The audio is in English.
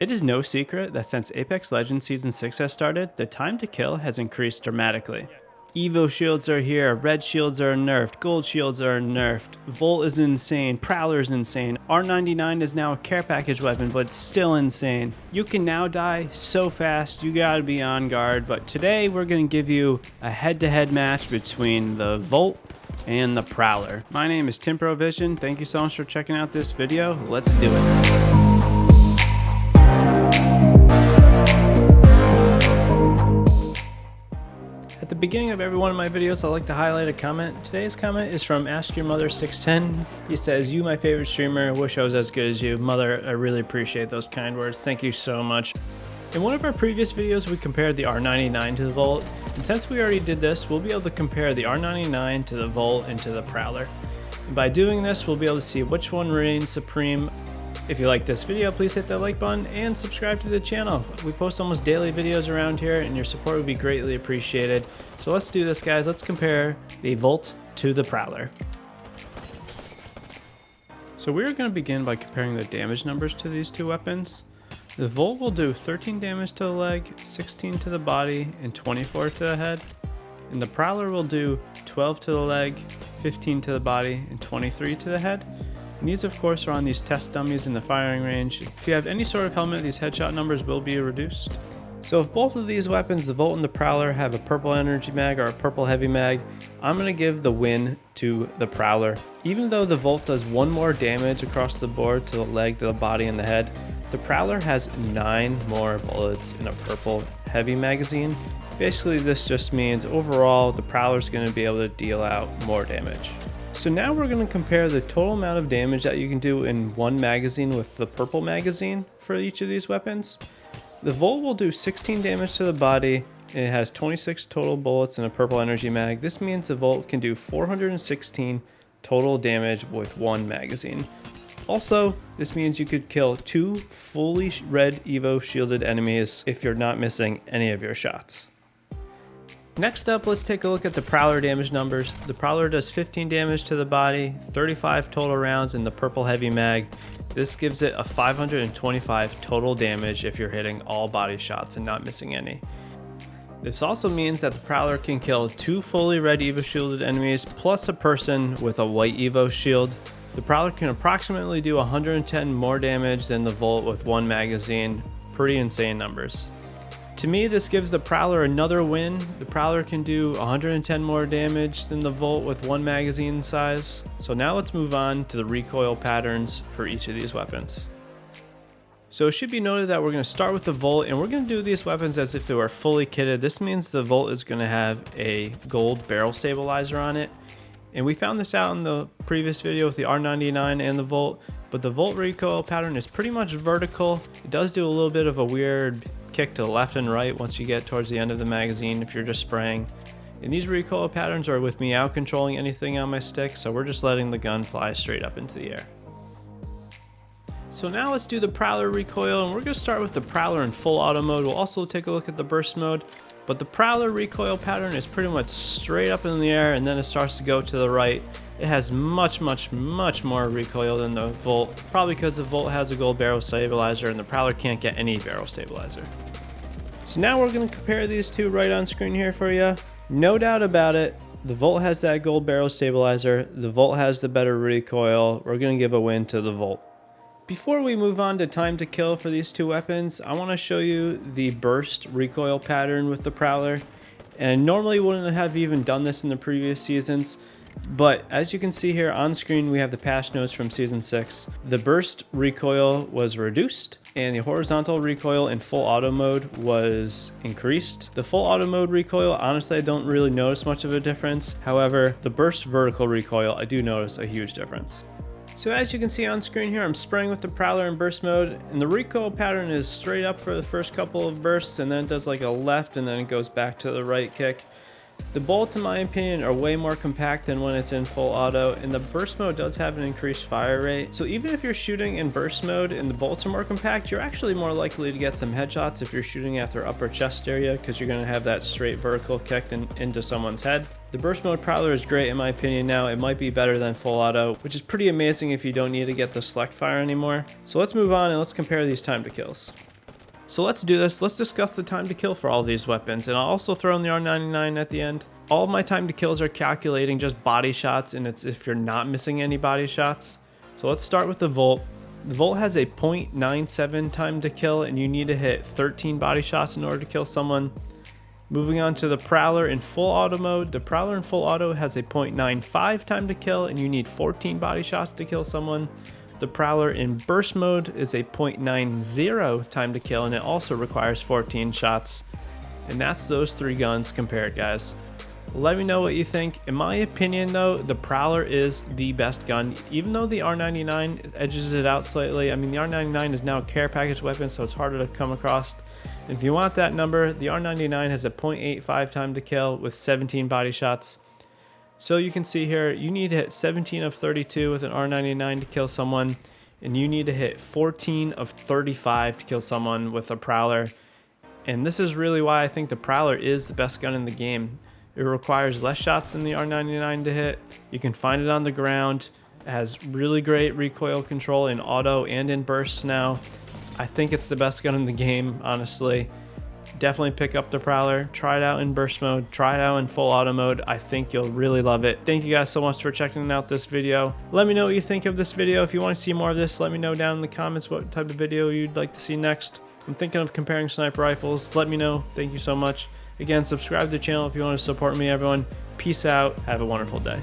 It is no secret that since Apex Legends Season 6 has started, the time to kill has increased dramatically. Evo shields are here, red shields are nerfed, gold shields are nerfed, Volt is insane, Prowler is insane, R99 is now a care package weapon, but it's still insane. You can now die so fast, you gotta be on guard, but today we're gonna give you a head-to-head match between the Volt and the Prowler. My name is TimProVision, thank you so much for checking out this video, let's do it. At the beginning of every one of my videos, I like to highlight a comment. Today's comment is from AskurMother610. He says, "You, my favorite streamer, wish I was as good as you." Mother, I really appreciate those kind words. Thank you so much. In one of our previous videos, we compared the R99 to the Volt. And since we already did this, we'll be able to compare the R99 to the Volt and to the Prowler. And by doing this, we'll be able to see which one reigns supreme. If you like this video, please hit that like button and subscribe to the channel. We post almost daily videos around here and your support would be greatly appreciated. So let's do this, guys. Let's compare the Volt to the Prowler. So we're going to begin by comparing the damage numbers to these two weapons. The Volt will do 13 damage to the leg, 16 to the body, and 24 to the head. And the Prowler will do 12 to the leg, 15 to the body, and 23 to the head. And these of course are on these test dummies in the firing range. If you have any sort of helmet, these headshot numbers will be reduced. So if both of these weapons, the Volt and the Prowler, have a purple energy mag or a purple heavy mag, I'm going to give the win to the Prowler. Even though the Volt does one more damage across the board to the leg, to the body, and the head, the Prowler has 9 more bullets in a purple heavy magazine. Basically this just means overall the Prowler is going to be able to deal out more damage. So now we're going to compare the total amount of damage that you can do in one magazine with the purple magazine for each of these weapons. The Volt will do 16 damage to the body and it has 26 total bullets in a purple energy mag. This means the Volt can do 416 total damage with one magazine. Also, this means you could kill 2 fully red Evo shielded enemies if you're not missing any of your shots. Next up, let's take a look at the Prowler damage numbers. The Prowler does 15 damage to the body, 35 total rounds in the purple heavy mag. This gives it a 525 total damage if you're hitting all body shots and not missing any. This also means that the Prowler can kill 2 fully red Evo shielded enemies plus a person with a white Evo shield. The Prowler can approximately do 110 more damage than the Volt with one magazine. Pretty insane numbers. To me, this gives the Prowler another win. The Prowler can do 110 more damage than the Volt with one magazine size. So now let's move on to the recoil patterns for each of these weapons. So it should be noted that we're going to start with the Volt and we're going to do these weapons as if they were fully kitted. This means the Volt is going to have a gold barrel stabilizer on it. And we found this out in the previous video with the R99 and the Volt, but the Volt recoil pattern is pretty much vertical. It does do a little bit of a weird kick to the left and right once you get towards the end of the magazine if you're just spraying. And these recoil patterns are with me out controlling anything on my stick, so we're just letting the gun fly straight up into the air. So now let's do the Prowler recoil, and we're going to start with the Prowler in full auto mode. We'll also take a look at the burst mode, but the Prowler recoil pattern is pretty much straight up in the air and then it starts to go to the right. It has much more recoil than the Volt, probably because the Volt has a gold barrel stabilizer and the Prowler can't get any barrel stabilizer. So now we're going to compare these two right on screen here for you. No doubt about it, the Volt has that gold barrel stabilizer, the Volt has the better recoil. We're going to give a win to the Volt. Before we move on to time to kill for these two weapons, I want to show you the burst recoil pattern with the Prowler. And I normally wouldn't have even done this in the previous seasons, but as you can see here on screen, we have the patch notes from Season 6. The burst recoil was reduced and the horizontal recoil in full auto mode was increased. The full auto mode recoil, honestly, I don't really notice much of a difference. However, the burst vertical recoil, I do notice a huge difference. So as you can see on screen here, I'm spraying with the Prowler in burst mode, and the recoil pattern is straight up for the first couple of bursts, and then it does like a left, and then it goes back to the right kick. The bullets, in my opinion, are way more compact than when it's in full auto, and the burst mode does have an increased fire rate. So even if you're shooting in burst mode and the bullets are more compact, you're actually more likely to get some headshots if you're shooting at their upper chest area, because you're going to have that straight vertical kicked into someone's head. The burst mode Prowler is great in my opinion now. It might be better than full auto, which is pretty amazing if you don't need to get the select fire anymore. So let's move on and let's compare these time to kills. So let's do this. Let's discuss the time to kill for all these weapons, and I'll also throw in the R99 at the end. All of my time to kills are calculating just body shots, and it's if you're not missing any body shots. So let's start with the Volt. The Volt has a 0.97 time to kill, and you need to hit 13 body shots in order to kill someone. Moving on to the Prowler in full auto mode. The Prowler in full auto has a 0.95 time to kill, and you need 14 body shots to kill someone. The Prowler in burst mode is a 0.90 time to kill, and it also requires 14 shots. And that's those three guns compared, guys. Let me know what you think. In my opinion though, the Prowler is the best gun, even though the R99 edges it out slightly. I mean, the R99 is now a care package weapon, so it's harder to come across. And if you want that number, the R99 has a 0.85 time to kill with 17 body shots. So you can see here, you need to hit 17 of 32 with an R99 to kill someone, and you need to hit 14 of 35 to kill someone with a Prowler. And this is really why I think the Prowler is the best gun in the game. It requires less shots than the R99 to hit. You can find it on the ground. It has really great recoil control in auto and in bursts now. I think it's the best gun in the game, honestly. Definitely pick up the Prowler, try it out in burst mode, try it out in full auto mode. I think you'll really love it. Thank you guys so much for checking out this video. Let me know what you think of this video. If you want to see more of this, let me know down in the comments what type of video you'd like to see next. I'm thinking of comparing sniper rifles. Let me know. Thank you so much. Again, subscribe to the channel if you want to support me, everyone. Peace out. Have a wonderful day.